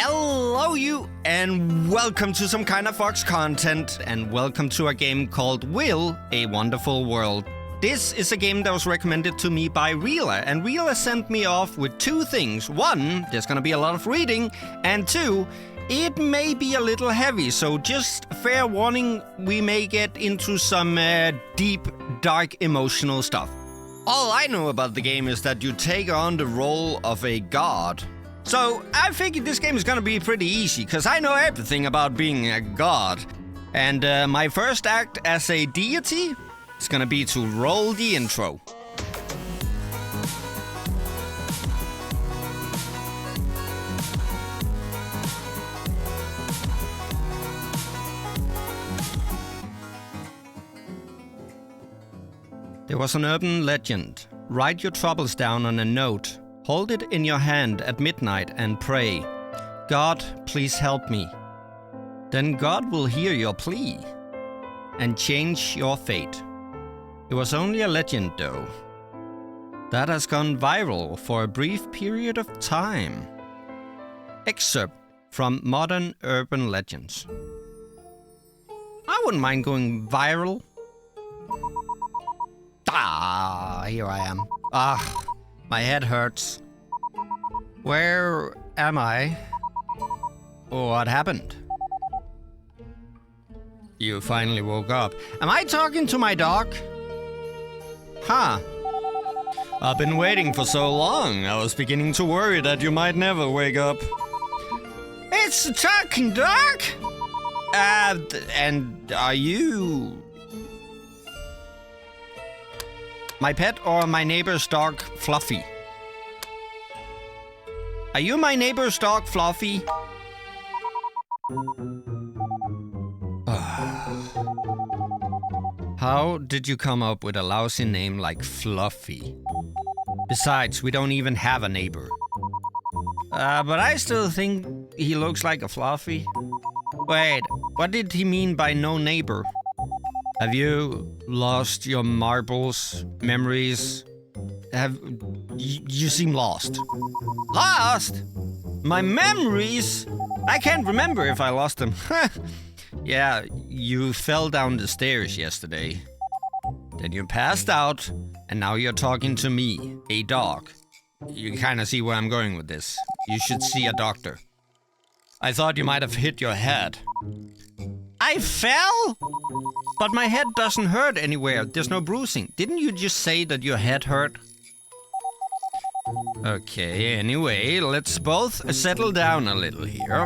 Hello you, and welcome to some kind of Fox content, and welcome to a game called Will, A Wonderful World. This is a game that was recommended to me by Reela, and Reela sent me off with two things. One, there's gonna be a lot of reading, and two, it may be a little heavy, so just fair warning, we may get into some deep, dark, emotional stuff. All I know about the game is that you take on the role of a god. So I figured this game is gonna be pretty easy, because I know everything about being a god. And my first act as a deity is gonna be to roll the intro. There was an urban legend. Write your troubles down on a note. Hold it in your hand at midnight and pray. God, please help me. Then God will hear your plea and change your fate. It was only a legend, though. That has gone viral for a brief period of time. Excerpt from Modern Urban Legends. I wouldn't mind going viral. Here I am. My head hurts. Where am I? What happened? You finally woke up. Am I talking to my dog? Huh. I've been waiting for so long. I was beginning to worry that you might never wake up. It's a talking dog? And are you... my pet or my neighbor's dog, Fluffy? Are you my neighbor's dog, Fluffy? How did you come up with a lousy name like Fluffy? Besides, we don't even have a neighbor. But I still think he looks like a Fluffy. Wait, what did he mean by no neighbor? Have you lost your marbles, memories? You seem lost. Lost? My memories? I can't remember if I lost them. Yeah, you fell down the stairs yesterday. Then you passed out, and now you're talking to me, a dog. You kinda see where I'm going with this. You should see a doctor. I thought you might have hit your head. I fell? But my head doesn't hurt anywhere. There's no bruising. Didn't you just say that your head hurt? Okay, anyway, let's both settle down a little here.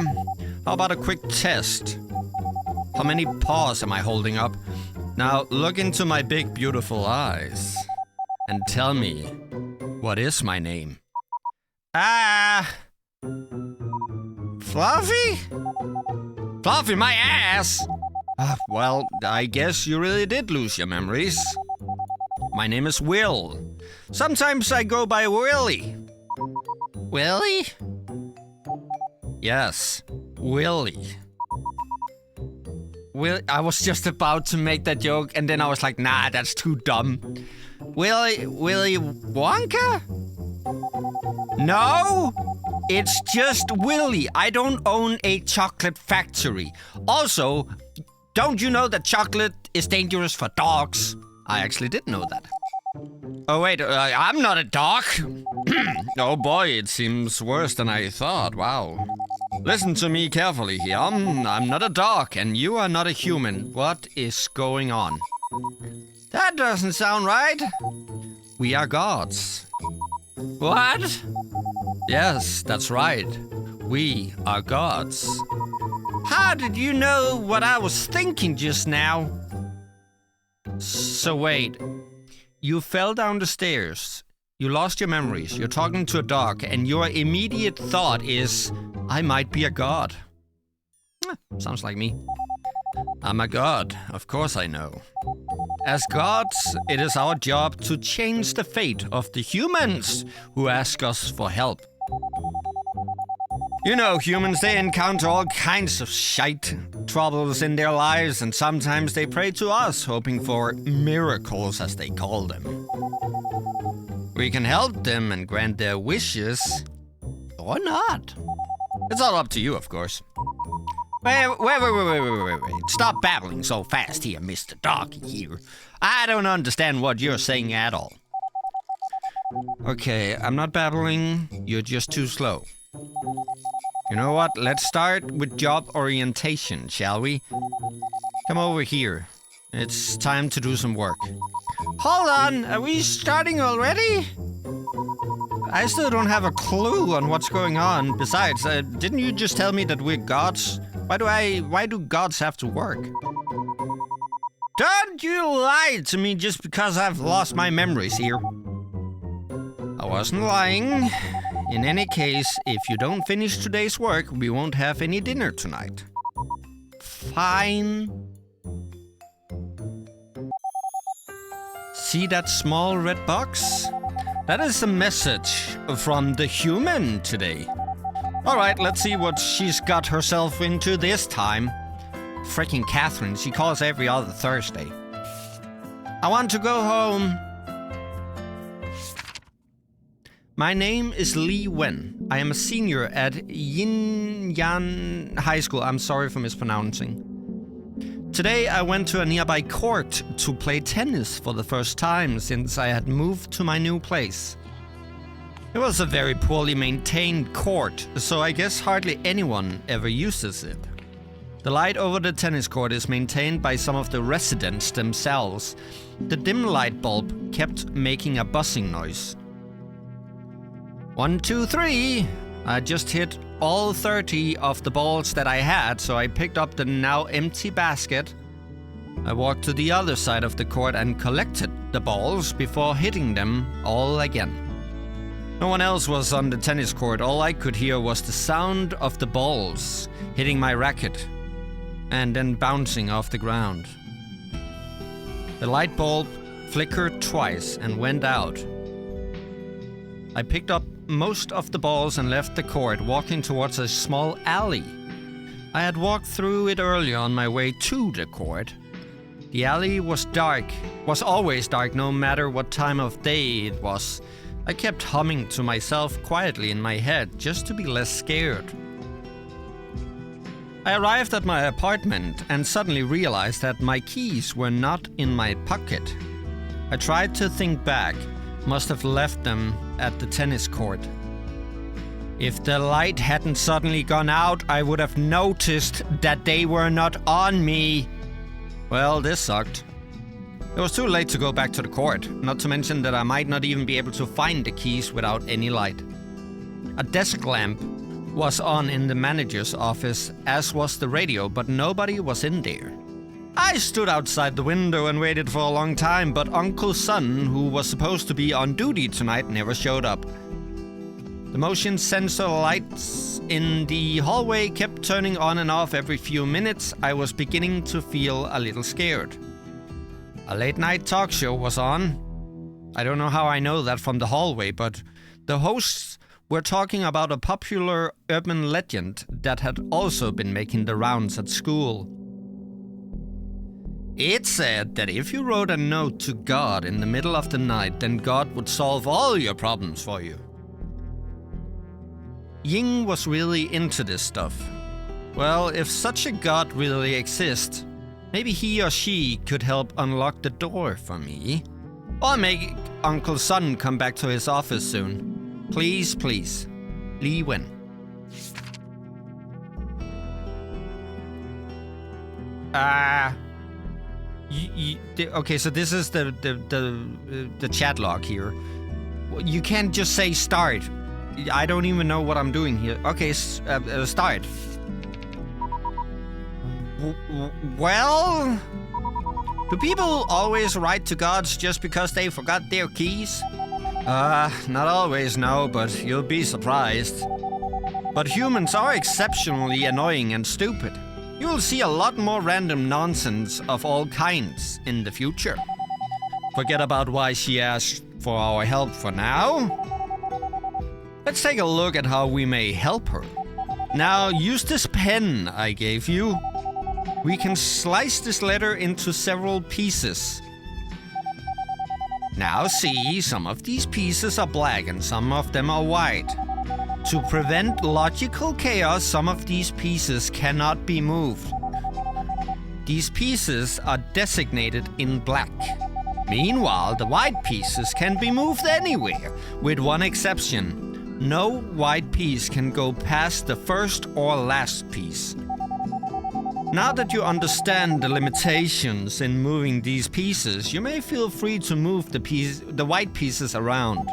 How about a quick test? How many paws am I holding up? Now, look into my big, beautiful eyes. And tell me, what is my name? Fluffy? Fluffy, my ass! Well, I guess you really did lose your memories. My name is Will. Sometimes I go by Willie. Willie? Yes, Willie. I was just about to make that joke, and then I was like, nah, that's too dumb. Willy Wonka? No, it's just Willie. I don't own a chocolate factory. Also, don't you know that chocolate is dangerous for dogs? I actually did know that. Oh wait, I'm not a dog. Oh boy, it seems worse than I thought. Wow. Listen to me carefully here. I'm not a dog, and you are not a human. What is going on? That doesn't sound right. We are gods. What? Yes, that's right. We are gods. How did you know what I was thinking just now? So wait, you fell down the stairs. You lost your memories. You're talking to a dog, and your immediate thought is, I might be a god. Sounds like me. I'm a god, of course I know. As gods, it is our job to change the fate of the humans who ask us for help. You know, humans, they encounter all kinds of shite, troubles in their lives, and sometimes they pray to us, hoping for miracles, as they call them. We can help them and grant their wishes, or not. It's all up to you, of course. Wait. Stop babbling so fast here, Mr. Doggy here. I don't understand what you're saying at all. Okay, I'm not babbling. You're just too slow. You know what? Let's start with job orientation, shall we? Come over here. It's time to do some work. Hold on, are we starting already? I still don't have a clue on what's going on. Besides, didn't you just tell me that we're gods? Why do gods have to work? Don't you lie to me just because I've lost my memories here. I wasn't lying. In any case, if you don't finish today's work, we won't have any dinner tonight. Fine. See that small red box? That is a message from the human today. Alright, let's see what she's got herself into this time. Frickin' Catherine, she calls every other Thursday. I want to go home. My name is Lee Wen. I am a senior at Yin Yan High School. I'm sorry for mispronouncing. Today I went to a nearby court to play tennis for the first time since I had moved to my new place. It was a very poorly maintained court, so I guess hardly anyone ever uses it. The light over the tennis court is maintained by some of the residents themselves. The dim light bulb kept making a buzzing noise. 1, 2, 3! I just hit all 30 of the balls that I had, so I picked up the now empty basket. I walked to the other side of the court and collected the balls before hitting them all again. No one else was on the tennis court. All I could hear was the sound of the balls hitting my racket and then bouncing off the ground. The light bulb flickered twice and went out. I picked up most of the balls and left the court, walking towards a small alley. I had walked through it earlier on my way to the court. The alley was dark, was always dark no matter what time of day it was. I kept humming to myself quietly in my head just to be less scared. I arrived at my apartment and suddenly realized that my keys were not in my pocket. I tried to think back, must have left them at the tennis court. If the light hadn't suddenly gone out, I would have noticed that they were not on me. Well, this sucked. It was too late to go back to the court, not to mention that I might not even be able to find the keys without any light. A desk lamp was on in the manager's office, as was the radio, but nobody was in there. I stood outside the window and waited for a long time, but Uncle Son, who was supposed to be on duty tonight, never showed up. The motion sensor lights in the hallway kept turning on and off every few minutes. I was beginning to feel a little scared. A late-night talk show was on. I don't know how I know that from the hallway, but the hosts were talking about a popular urban legend that had also been making the rounds at school. It said that if you wrote a note to God in the middle of the night, then God would solve all your problems for you. Ying was really into this stuff. Well, if such a God really exists, maybe he or she could help unlock the door for me. Or make Uncle Son come back to his office soon. Please, please. Lee Wen. Okay, so this is the chat log here. You can't just say start. I don't even know what I'm doing here. Okay, start. Well, do people always write to gods just because they forgot their keys? Not always, no, but you'll be surprised. But humans are exceptionally annoying and stupid. You'll see a lot more random nonsense of all kinds in the future. Forget about why she asked for our help for now. Let's take a look at how we may help her. Now, use this pen I gave you. We can slice this letter into several pieces. Now see, some of these pieces are black and some of them are white. To prevent logical chaos, some of these pieces cannot be moved. These pieces are designated in black. Meanwhile, the white pieces can be moved anywhere, with one exception. No white piece can go past the first or last piece. Now that you understand the limitations in moving these pieces, you may feel free to move the white pieces around.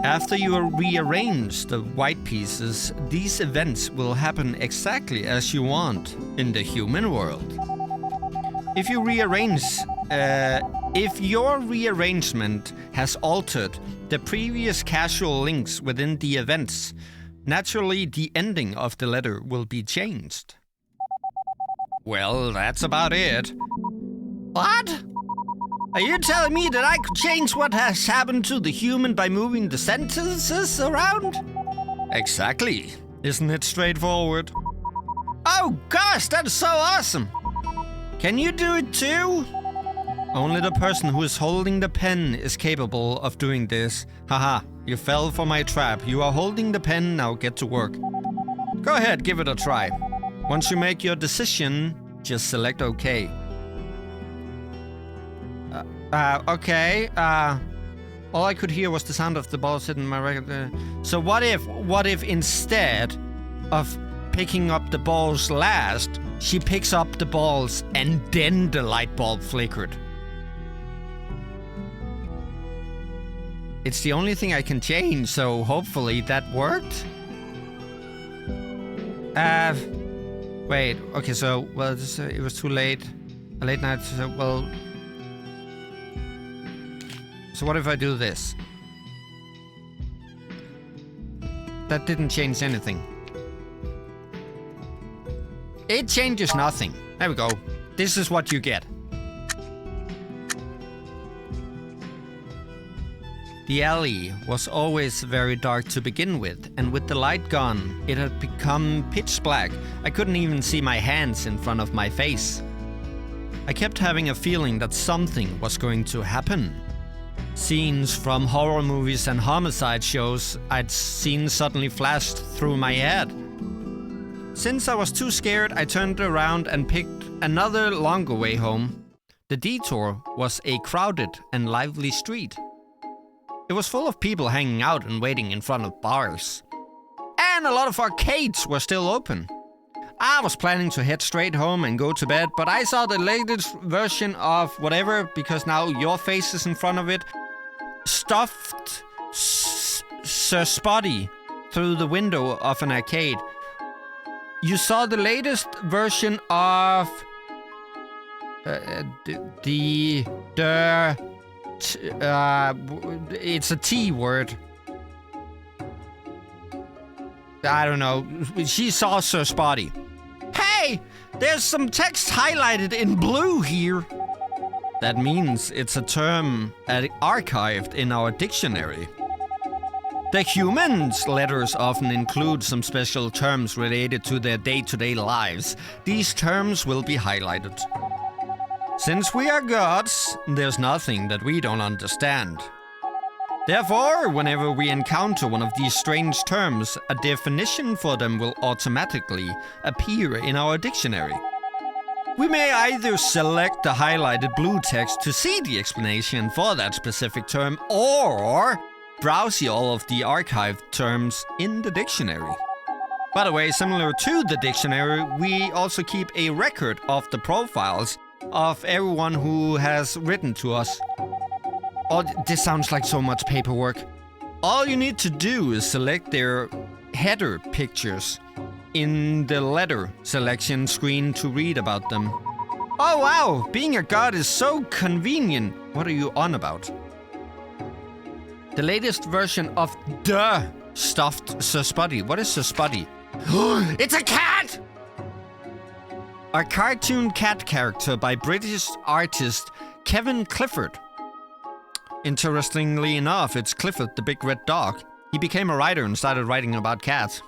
After you rearrange the white pieces, these events will happen exactly as you want in the human world. If your rearrangement has altered the previous casual links within the events, naturally the ending of the letter will be changed. Well, that's about it. What? Are you telling me that I could change what has happened to the human by moving the sentences around? Exactly. Isn't it straightforward? Oh gosh, that's so awesome! Can you do it too? Only the person who is holding the pen is capable of doing this. Haha, you fell for my trap. You are holding the pen, now get to work. Go ahead, give it a try. Once you make your decision, just select OK. Okay. All I could hear was the sound of the balls hitting my record. So what if instead of picking up the balls last, she picks up the balls and then the light bulb flickered? It's the only thing I can change, so hopefully that worked. Wait. Okay, so it was too late. A late night. So what if I do this? That didn't change anything. It changes nothing. There we go. This is what you get. The alley was always very dark to begin with, and with the light gone, it had become pitch black. I couldn't even see my hands in front of my face. I kept having a feeling that something was going to happen. Scenes from horror movies and homicide shows I'd seen suddenly flashed through my head. Since I was too scared, I turned around and picked another longer way home. The detour was a crowded and lively street. It was full of people hanging out and waiting in front of bars. And a lot of arcades were still open. I was planning to head straight home and go to bed, but I saw the latest version of whatever, because now your face is in front of it, stuffed Sir Spotty through the window of an arcade. You saw the latest version of it's a T word. I don't know. She saw Sir Spotty. Hey! There's some text highlighted in blue here. That means it's a term archived in our dictionary. The humans' letters often include some special terms related to their day-to-day lives. These terms will be highlighted. Since we are gods, there's nothing that we don't understand. Therefore, whenever we encounter one of these strange terms, a definition for them will automatically appear in our dictionary. We may either select the highlighted blue text to see the explanation for that specific term, or browse all of the archived terms in the dictionary. By the way, similar to the dictionary, we also keep a record of the profiles of everyone who has written to us. Oh, this sounds like so much paperwork. All you need to do is select their header pictures in the letter selection screen to read about them. Oh wow, being a god is so convenient. What are you on about? The latest version of the stuffed Sir Spotty. What is Sir Spotty? It's a cat! A cartoon cat character by British artist Kevin Clifford. Interestingly enough, it's Clifford the big red dog. He became a writer and started writing about cats.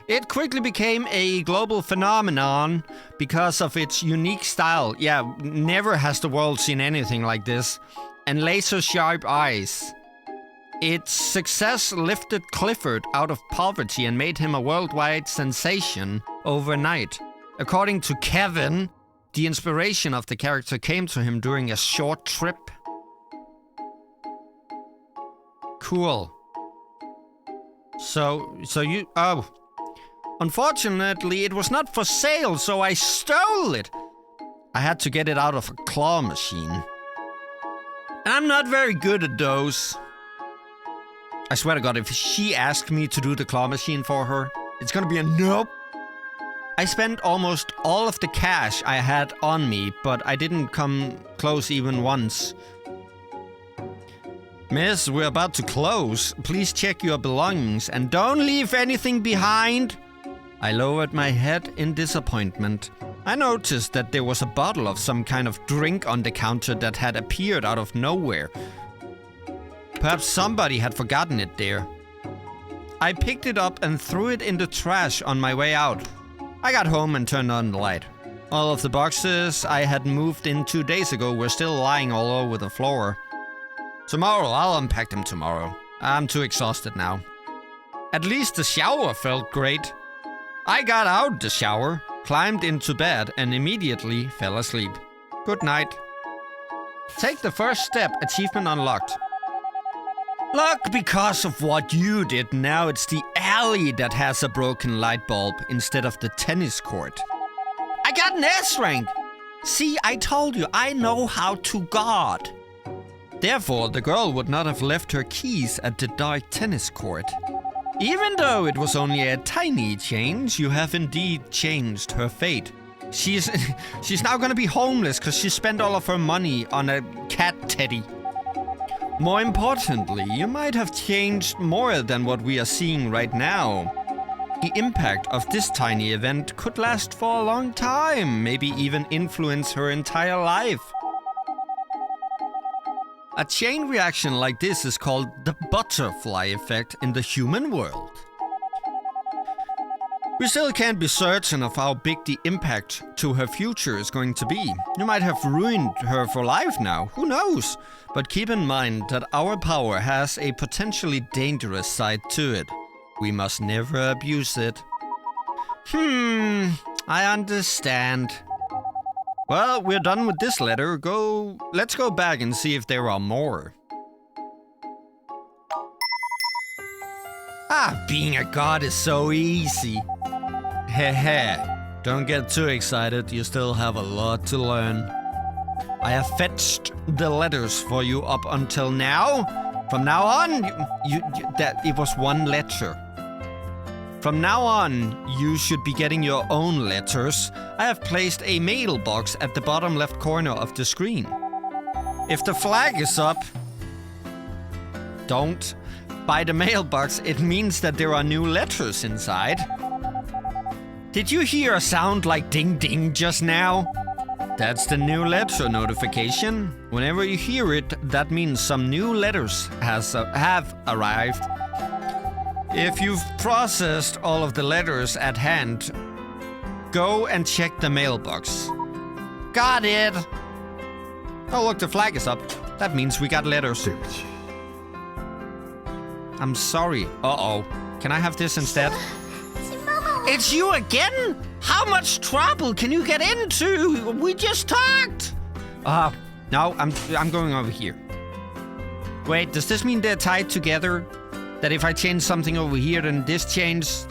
It quickly became a global phenomenon because of its unique style. Yeah, never has the world seen anything like this. And laser-sharp eyes. Its success lifted Clifford out of poverty and made him a worldwide sensation overnight. According to Kevin, the inspiration of the character came to him during a short trip. Cool. So you... Oh. Unfortunately, it was not for sale, so I stole it. I had to get it out of a claw machine. And I'm not very good at those. I swear to God, if she asked me to do the claw machine for her, it's gonna be a nope. I spent almost all of the cash I had on me, but I didn't come close even once. Miss, we're about to close. Please check your belongings and don't leave anything behind. I lowered my head in disappointment. I noticed that there was a bottle of some kind of drink on the counter that had appeared out of nowhere. Perhaps somebody had forgotten it there. I picked it up and threw it in the trash on my way out. I got home and turned on the light. All of the boxes I had moved in 2 days ago were still lying all over the floor. Tomorrow, I'll unpack them tomorrow. I'm too exhausted now. At least the shower felt great. I got out the shower, climbed into bed, and immediately fell asleep. Good night. Take the first step, achievement unlocked. Look, because of what you did, now it's the alley that has a broken light bulb instead of the tennis court. I got an S rank! See, I told you, I know how to guard. Therefore, the girl would not have left her keys at the dark tennis court. Even though it was only a tiny change, you have indeed changed her fate. She's now gonna be homeless because she spent all of her money on a cat teddy. More importantly, you might have changed more than what we are seeing right now. The impact of this tiny event could last for a long time, maybe even influence her entire life. A chain reaction like this is called the butterfly effect in the human world. We still can't be certain of how big the impact to her future is going to be. You might have ruined her for life now, who knows? But keep in mind that our power has a potentially dangerous side to it. We must never abuse it. I understand. Well, we're done with this letter. Let's go back and see if there are more. Being a god is so easy. Heh. Don't get too excited, you still have a lot to learn. I have fetched the letters for you up until now. From now on, it was one letter. From now on, you should be getting your own letters. I have placed a mailbox at the bottom left corner of the screen. If the flag is up, don't buy the mailbox. It means that there are new letters inside. Did you hear a sound like ding ding just now? That's the new letter notification. Whenever you hear it, that means some new letters have arrived. If you've processed all of the letters at hand, go and check the mailbox. Got it! Oh look, the flag is up. That means we got letters. I'm sorry. Uh-oh. Can I have this instead? It's you again? How much trouble can you get into? We just talked! No, I'm going over here. Wait, does this mean they're tied together? That if I change something over here, then this changes?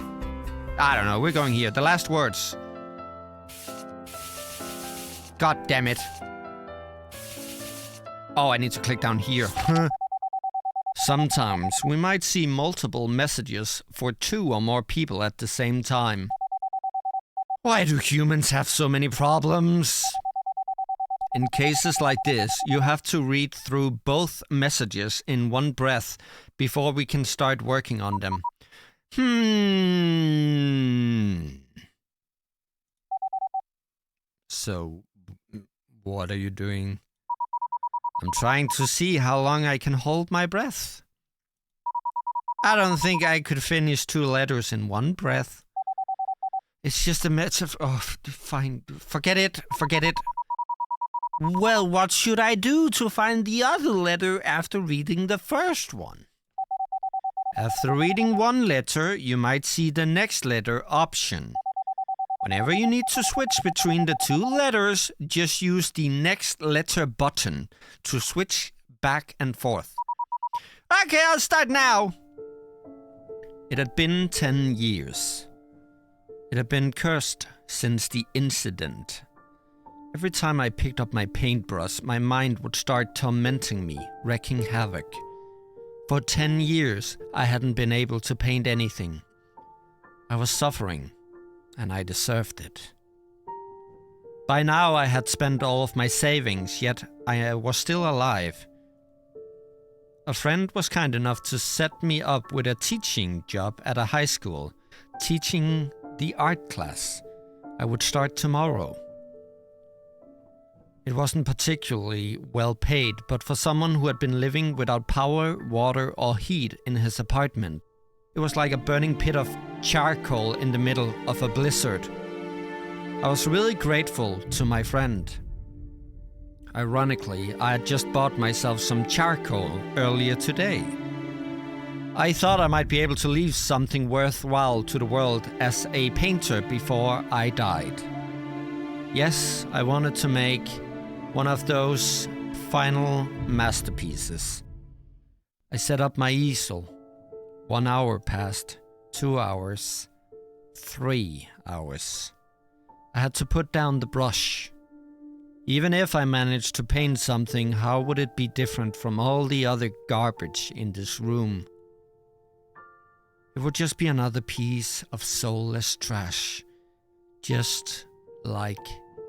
I don't know, we're going here. The last words. God damn it. Oh, I need to click down here. Sometimes we might see multiple messages for 2 or more people at the same time. Why do humans have so many problems? In cases like this, you have to read through both messages in one breath before we can start working on them. So, what are you doing? I'm trying to see how long I can hold my breath. I don't think I could finish 2 letters in one breath. It's just a matter of... Oh, fine. Forget it. Well, what should I do to find the other letter after reading the first one? After reading one letter, you might see the next letter option. Whenever you need to switch between the two letters, just use the next letter button to switch back and forth. Okay, I'll start now. It had been 10 years. It had been cursed since the incident. Every time I picked up my paintbrush, my mind would start tormenting me, wreaking havoc. For 10 years, I hadn't been able to paint anything. I was suffering, and I deserved it. By now, I had spent all of my savings, yet I was still alive. A friend was kind enough to set me up with a teaching job at a high school, teaching the art class. I would start tomorrow. It wasn't particularly well paid, but for someone who had been living without power, water, or heat in his apartment, it was like a burning pit of charcoal in the middle of a blizzard. I was really grateful to my friend. Ironically, I had just bought myself some charcoal earlier today. I thought I might be able to leave something worthwhile to the world as a painter before I died. Yes, I wanted to make one of those final masterpieces. I set up my easel. 1 hour passed, 2 hours, 3 hours. I had to put down the brush. Even if I managed to paint something, how would it be different from all the other garbage in this room? It would just be another piece of soulless trash, just like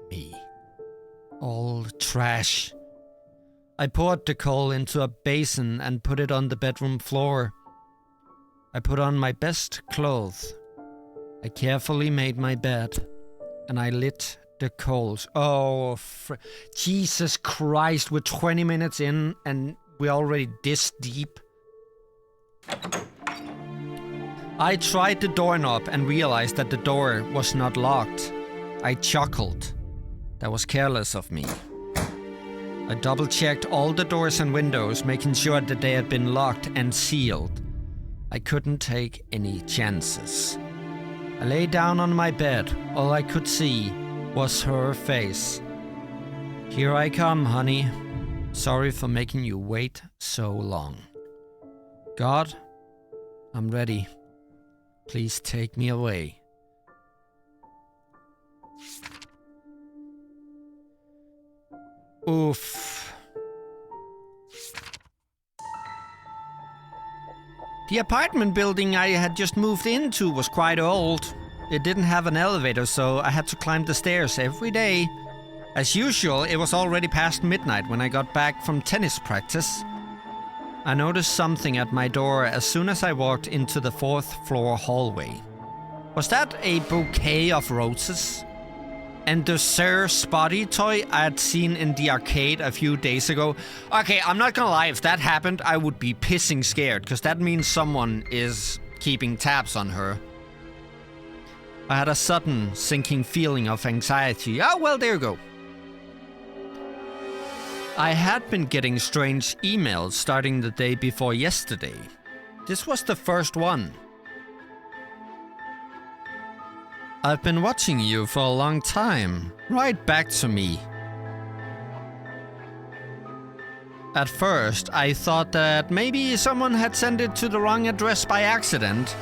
me. All trash. I poured the coal into a basin and put it on the bedroom floor. I put on my best clothes. I carefully made my bed, and I lit the coals. Oh, Jesus Christ, we're 20 minutes in and we're already this deep. I tried the doorknob and realized that the door was not locked. I chuckled. That was careless of me. I double-checked all the doors and windows, making sure that they had been locked and sealed. I couldn't take any chances. I lay down on my bed. All I could see was her face. Here I come, honey. Sorry for making you wait so long. God, I'm ready. Please take me away. Oof. The apartment building I had just moved into was quite old. It didn't have an elevator, so I had to climb the stairs every day. As usual, it was already past midnight when I got back from tennis practice. I noticed something at my door as soon as I walked into the 4th floor hallway. Was that a bouquet of roses? And the Sir Spotty toy I had seen in the arcade a few days ago? Okay, I'm not gonna lie, if that happened, I would be pissing scared, because that means someone is keeping tabs on her. I had a sudden sinking feeling of anxiety. Oh, well, there you go. I had been getting strange emails starting the day before yesterday. This was the first one. I've been watching you for a long time. Write back to me. At first, I thought that maybe someone had sent it to the wrong address by accident.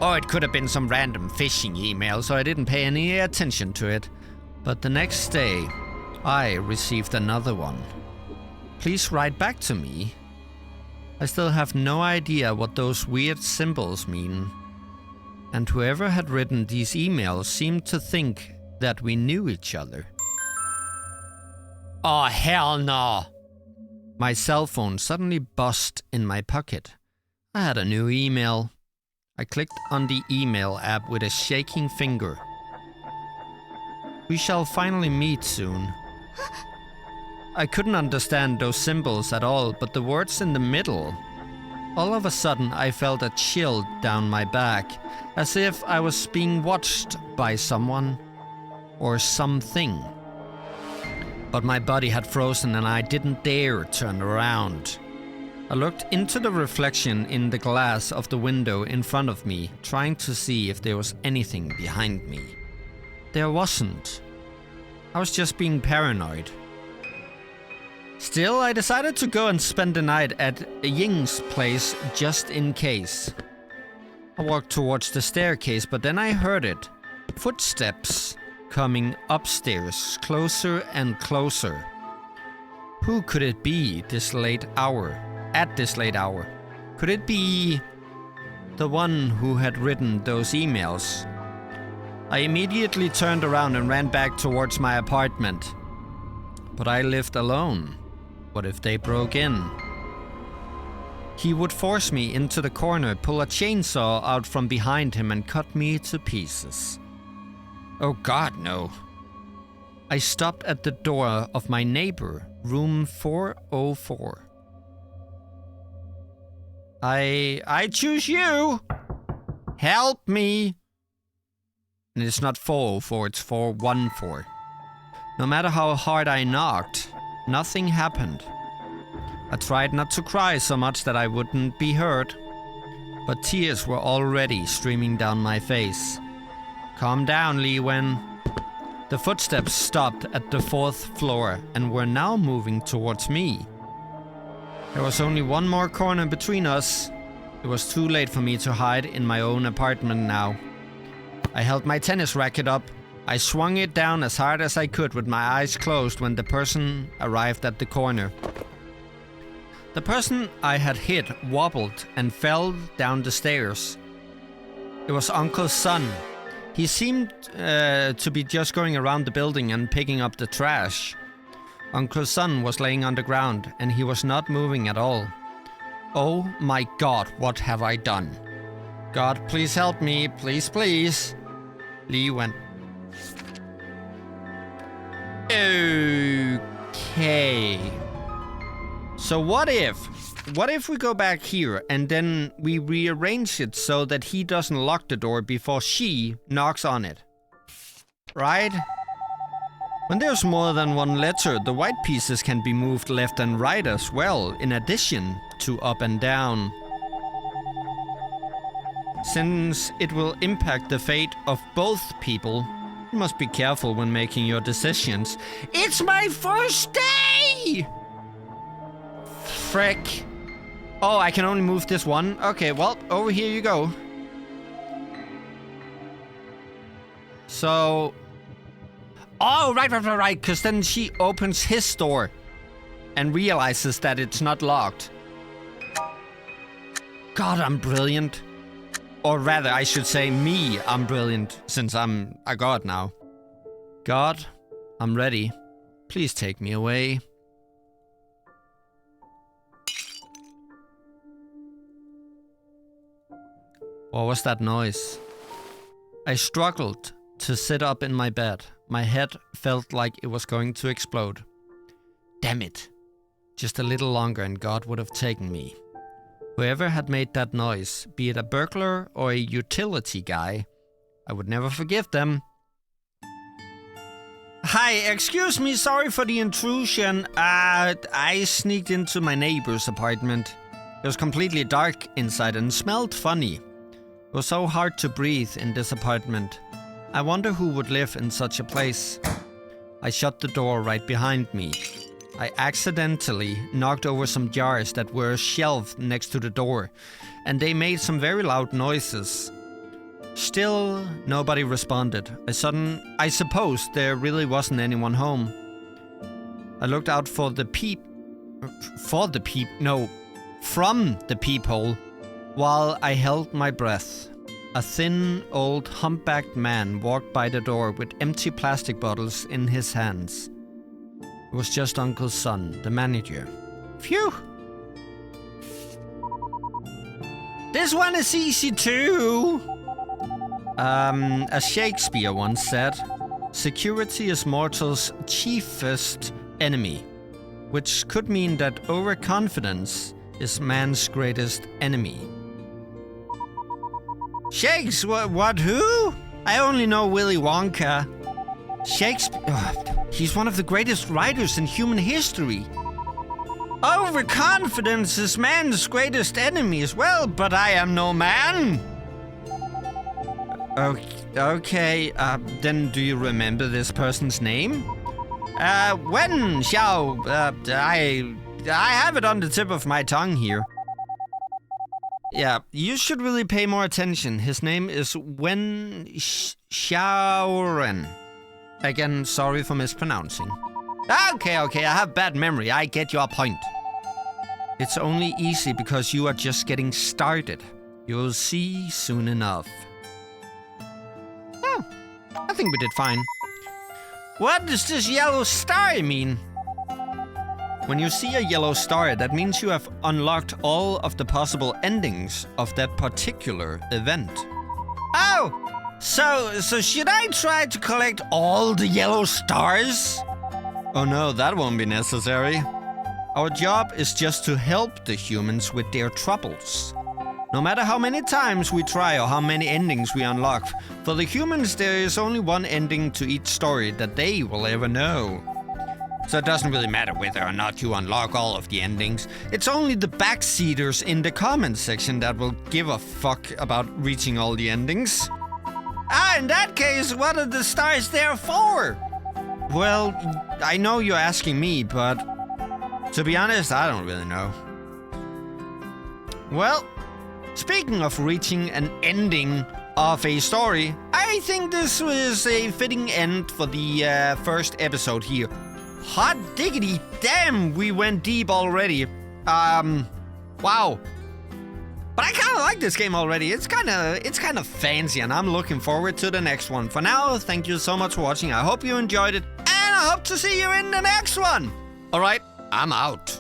Or it could have been some random phishing email, so I didn't pay any attention to it. But the next day, I received another one. Please write back to me. I still have no idea what those weird symbols mean. And whoever had written these emails seemed to think that we knew each other. Oh, hell no! My cell phone suddenly buzzed in my pocket. I had a new email. I clicked on the email app with a shaking finger. We shall finally meet soon. I couldn't understand those symbols at all, but the words in the middle. All of a sudden, I felt a chill down my back, as if I was being watched by someone or something. But my body had frozen and I didn't dare turn around. I looked into the reflection in the glass of the window in front of me, trying to see if there was anything behind me. There wasn't. I was just being paranoid. Still, I decided to go and spend the night at Ying's place just in case. I walked towards the staircase, but then I heard it. Footsteps coming upstairs, closer and closer. Who could it be this late hour? At this late hour? Could it be the one who had written those emails? I immediately turned around and ran back towards my apartment. But I lived alone. What if they broke in? He would force me into the corner, pull a chainsaw out from behind him and cut me to pieces. Oh God, no. I stopped at the door of my neighbor, room 404. I choose you! Help me! And it's not 404, it's 414. No matter how hard I knocked, nothing happened. I tried not to cry so much that I wouldn't be hurt, but tears were already streaming down my face. Calm down, Li Wen. The footsteps stopped at the 4th floor and were now moving towards me. There was only one more corner between us. It was too late for me to hide in my own apartment now. I held my tennis racket up. I swung it down as hard as I could with my eyes closed when the person arrived at the corner. The person I had hit wobbled and fell down the stairs. It was Uncle's son. He seemed to be just going around the building and picking up the trash. Uncle's son was laying on the ground and he was not moving at all. Oh my God, what have I done? God, please help me, please, please. Li went. Okay. So what if we go back here and then we rearrange it so that he doesn't lock the door before she knocks on it? Right? When there's more than one letter, the white pieces can be moved left and right as well, in addition to up and down. Since it will impact the fate of both people, you must be careful when making your decisions. It's my first day! Frick. Oh, I can only move this one? Okay, well, over here you go. So... Oh, right, because then she opens his door and realizes that it's not locked. God, I'm brilliant. Or rather, I should say me, I'm brilliant, since I'm a god now. God, I'm ready. Please take me away. What was that noise? I struggled to sit up in my bed. My head felt like it was going to explode. Damn it. Just a little longer and God would have taken me. Whoever had made that noise, be it a burglar or a utility guy, I would never forgive them. Hi, excuse me, sorry for the intrusion. I sneaked into my neighbor's apartment. It was completely dark inside and smelled funny. It was so hard to breathe in this apartment. I wonder who would live in such a place. I shut the door right behind me. I accidentally knocked over some jars that were shelved next to the door, and they made some very loud noises. Still, nobody responded. I suppose there really wasn't anyone home. I looked out from the peephole while I held my breath. A thin, old, humpbacked man walked by the door with empty plastic bottles in his hands. It was just Uncle's son, the manager. Phew! This one is easy too! As Shakespeare once said, security is mortal's chiefest enemy, which could mean that overconfidence is man's greatest enemy. Shakes? What? Who? I only know Willy Wonka. Shakespeare? He's one of the greatest writers in human history. Overconfidence is man's greatest enemy as well, but I am no man. Okay, then do you remember this person's name? Wen Xiao, I have it on the tip of my tongue here. Yeah, you should really pay more attention. His name is Wen Xiaoren. Again, sorry for mispronouncing. Okay, I have bad memory. I get your point. It's only easy because you are just getting started. You'll see soon enough. Oh, I think we did fine. What does this yellow star mean? When you see a yellow star, that means you have unlocked all of the possible endings of that particular event. Oh, so should I try to collect all the yellow stars? Oh no, that won't be necessary. Our job is just to help the humans with their troubles. No matter how many times we try or how many endings we unlock, for the humans there is only one ending to each story that they will ever know. So it doesn't really matter whether or not you unlock all of the endings. It's only the backseaters in the comments section that will give a fuck about reaching all the endings. In that case, what are the stars there for? Well, I know you're asking me, but to be honest, I don't really know. Well, speaking of reaching an ending of a story, I think this was a fitting end for the first episode here. Hot diggity damn, we went deep already. Wow. But I kind of like this game already. It's kind of fancy, and I'm looking forward to the next one. For now, thank you so much for watching. I hope you enjoyed it, and I hope to see you in the next one. All right, I'm out.